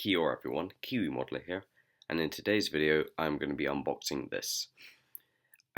Kia ora everyone, Kiwi Modeler here, and in today's video I'm going to be unboxing this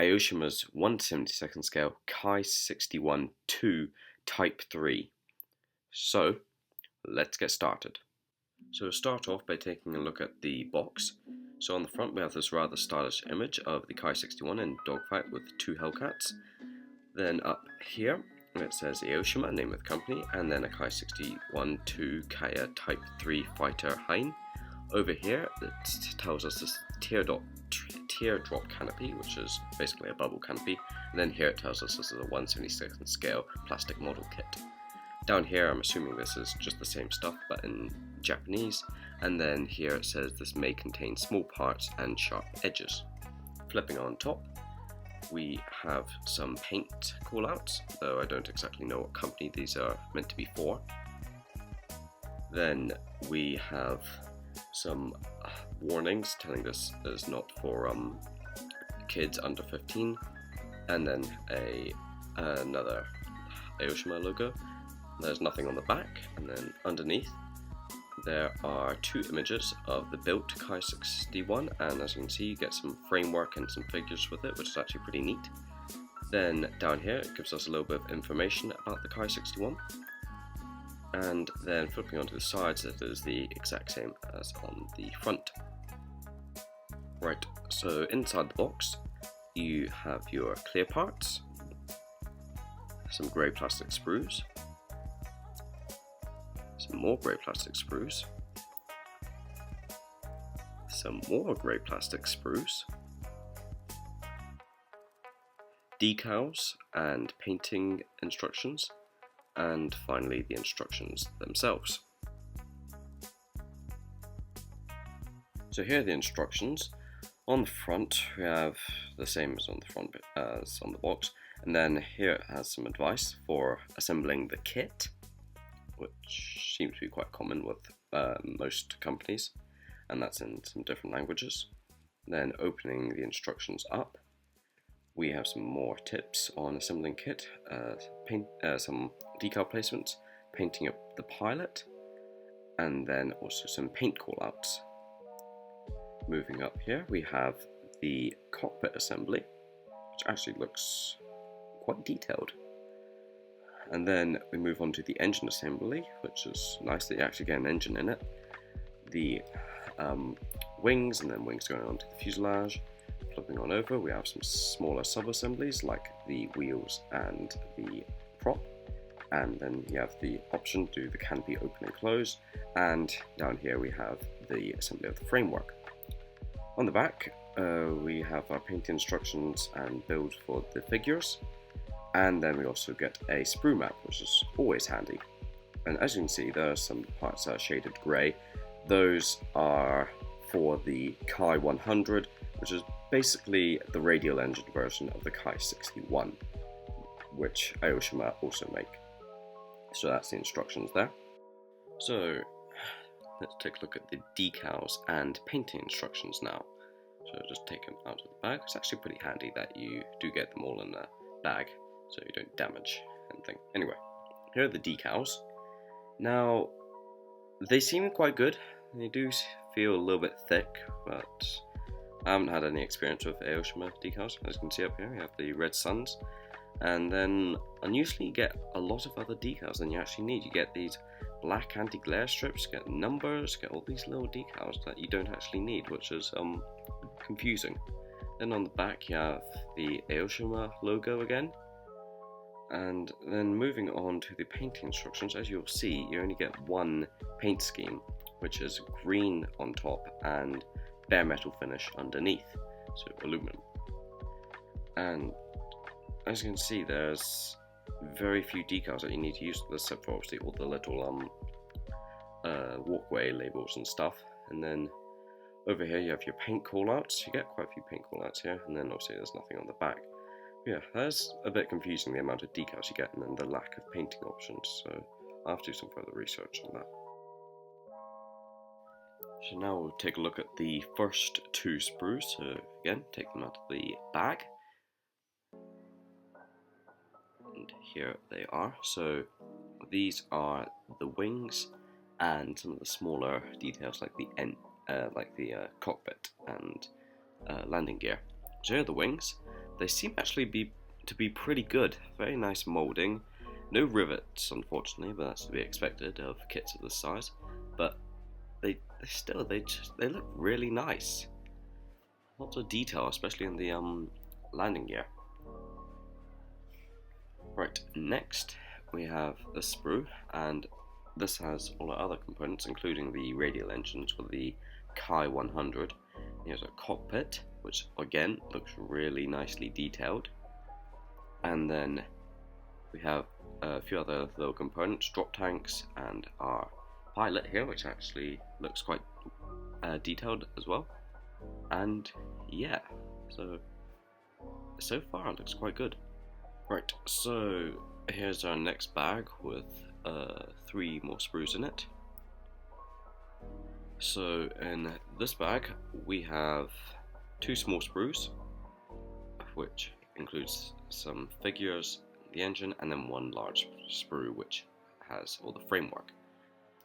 AOSHIMA's 1/72 scale Ki-61-II Type 3. So, let's get started. So we'll start off by taking a look at the box. So on the front we have this rather stylish image of the Ki-61 in dogfight with two Hellcats. Then up here it says AOSHIMA, name of the company, and then a Ki-61-II Kaya Type 3 Fighter Hein. Over here it tells us this teardrop canopy, which is basically a bubble canopy, and then here it tells us this is a 1/72 scale plastic model kit. Down here I'm assuming this is just the same stuff but in Japanese, and then here it says this may contain small parts and sharp edges. Flipping on top, we have some paint callouts, though I don't exactly know what company these are meant to be for. Then we have some warnings telling this is not for kids under 15, and then another AOSHIMA logo. There's nothing on the back, and then underneath there are two images of the built Ki-61, and as you can see you get some framework and some figures with it, which is actually pretty neat. Then down here it gives us a little bit of information about the Ki-61, and then flipping onto the sides it is the exact same as on the front. Right, so inside the box you have your clear parts, some grey plastic sprues, some more grey plastic sprues, some more grey plastic sprues, decals and painting instructions, and finally the instructions themselves. So here are the instructions. On the front we have the same as on the front as on the box, and then here it has some advice for assembling the kit, which seems to be quite common with most companies, and that's in some different languages. Then opening the instructions up, we have some more tips on assembling kit, some decal placements, painting up the pilot, and then also some paint callouts. Moving up here we have the cockpit assembly, which actually looks quite detailed. And then we move on to the engine assembly, which is nice that you actually get an engine in it. The wings, and then wings going on to the fuselage. Flipping on over, we have some smaller sub-assemblies like the wheels and the prop. And then you have the option to do the canopy open and close. And down here we have the assembly of the framework. On the back, we have our paint instructions and build for the figures. And then we also get a sprue map, which is always handy. And as you can see, there are some parts that are shaded grey. Those are for the Ki-100, which is basically the radial engine version of the Ki-61, which AOSHIMA also make. So that's the instructions there. So let's take a look at the decals and painting instructions now. So just take them out of the bag. It's actually pretty handy that you do get them all in a bag, so you don't damage anything. Anyway, here are the decals. Now, they seem quite good. They do feel a little bit thick, but I haven't had any experience with AOSHIMA decals. As you can see up here, we have the red suns, and then unusually you get a lot of other decals than you actually need. You get these black anti-glare strips, you get numbers, you get all these little decals that you don't actually need, which is confusing. Then on the back you have the AOSHIMA logo again. And then moving on to the painting instructions, as you'll see, you only get one paint scheme, which is green on top and bare metal finish underneath, so aluminum. And as you can see, there's very few decals that you need to use, except for obviously all the little walkway labels and stuff. And then over here you have your paint callouts. You get quite a few paint callouts here, and then obviously there's nothing on the back. Yeah, that's a bit confusing, the amount of decals you get and then the lack of painting options, so I'll have to do some further research on that. So now we'll take a look at the first two sprues. So again, take them out of the bag. And here they are. So these are the wings and some of the smaller details like the cockpit and landing gear. So here are the wings. They seem actually to be pretty good. Very nice molding. No rivets, unfortunately, but that's to be expected of kits of this size. But they look really nice. Lots of detail, especially in the landing gear. Right, next we have the sprue, and this has all the other components, including the radial engines for the Ki-100. Here's a cockpit, which again looks really nicely detailed. And then we have a few other little components, drop tanks, and our pilot here, which actually looks quite detailed as well. And yeah, so far it looks quite good. Right, so here's our next bag with 3 more sprues in it. So in this bag we have 2 small sprues, which includes some figures, the engine, and then 1 large sprue which has all the framework.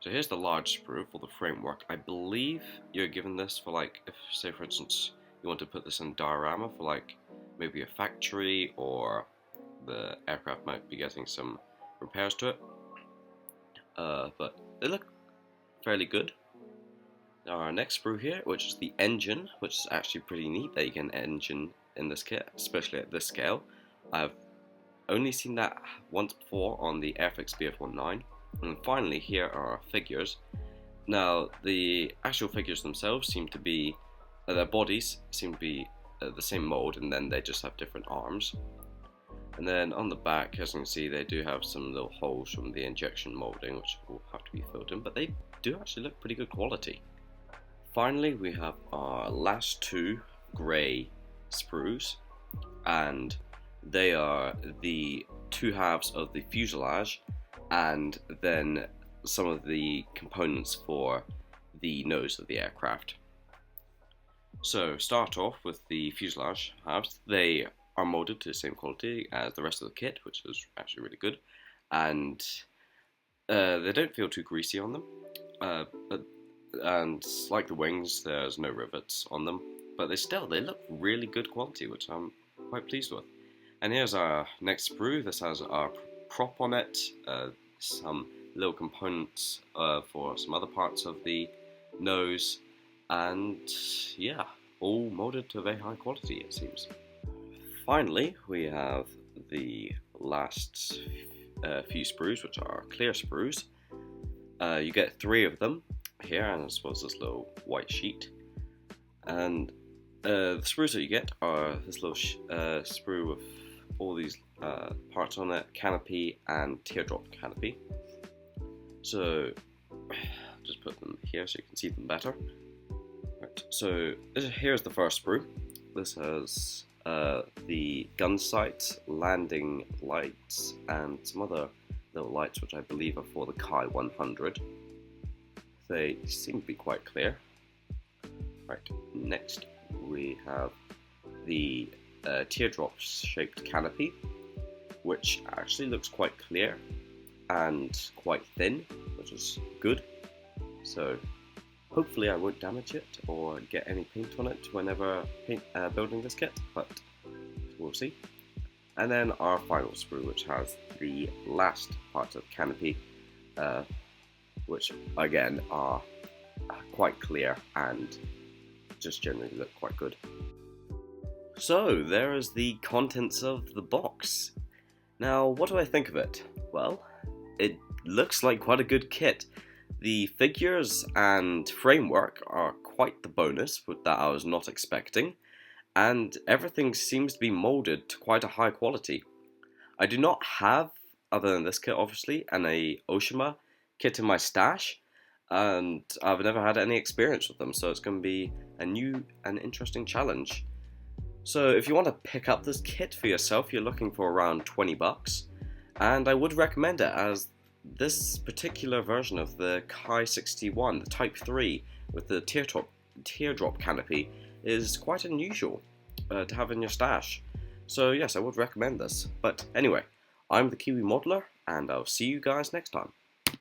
So here's the large sprue for the framework. I believe you're given this for, like, if say for instance you want to put this in diorama for like maybe a factory, or the aircraft might be getting some repairs to it. But they look fairly good. Our next sprue here, which is the engine, which is actually pretty neat that you get an engine in this kit, especially at this scale. I've only seen that once before on the Airfix BF-19. And finally, here are our figures. Now, the actual figures themselves seem to be, their bodies seem to be the same mold, and then they just have different arms. And then on the back, as you can see, they do have some little holes from the injection molding, which will have to be filled in, but they do actually look pretty good quality. Finally, we have our last 2 grey sprues, and they are the 2 halves of the fuselage, and then some of the components for the nose of the aircraft. So start off with the fuselage halves. They are molded to the same quality as the rest of the kit, which is actually really good, and they don't feel too greasy on them, and like the wings, there's no rivets on them, but they look really good quality, which I'm quite pleased with. And here's our next sprue. This has our prop on it, some little components for some other parts of the nose, and yeah, all molded to very high quality, it seems. Finally, we have the last few sprues, which are clear sprues. You get 3 of them here, and as well as this little white sheet. And the sprues that you get are this little sprue with all these parts on it, canopy and teardrop canopy. So just put them here so you can see them better. Right, so here's the first sprue. This has the gun sights, landing lights, and some other little lights which I believe are for the Ki-100. They seem to be quite clear. Right, next we have the teardrop shaped canopy, which actually looks quite clear and quite thin, which is good. So hopefully I won't damage it or get any paint on it whenever building this kit, but we'll see. And then our final sprue, which has the last part of canopy, which again are quite clear and just generally look quite good. So there is the contents of the box. Now, what do I think of it? Well, it looks like quite a good kit. The figures and framework are quite the bonus that I was not expecting, and everything seems to be molded to quite a high quality. I do not have, other than this kit obviously, an AOSHIMA kit in my stash, and I've never had any experience with them, so it's going to be a new and interesting challenge. So if you want to pick up this kit for yourself, you're looking for around 20 bucks, and I would recommend it, as this particular version of the Ki-61, the Type 3 with the teardrop canopy, is quite unusual to have in your stash. So yes, I would recommend this. But anyway, I'm the Kiwi Modeler, and I'll see you guys next time.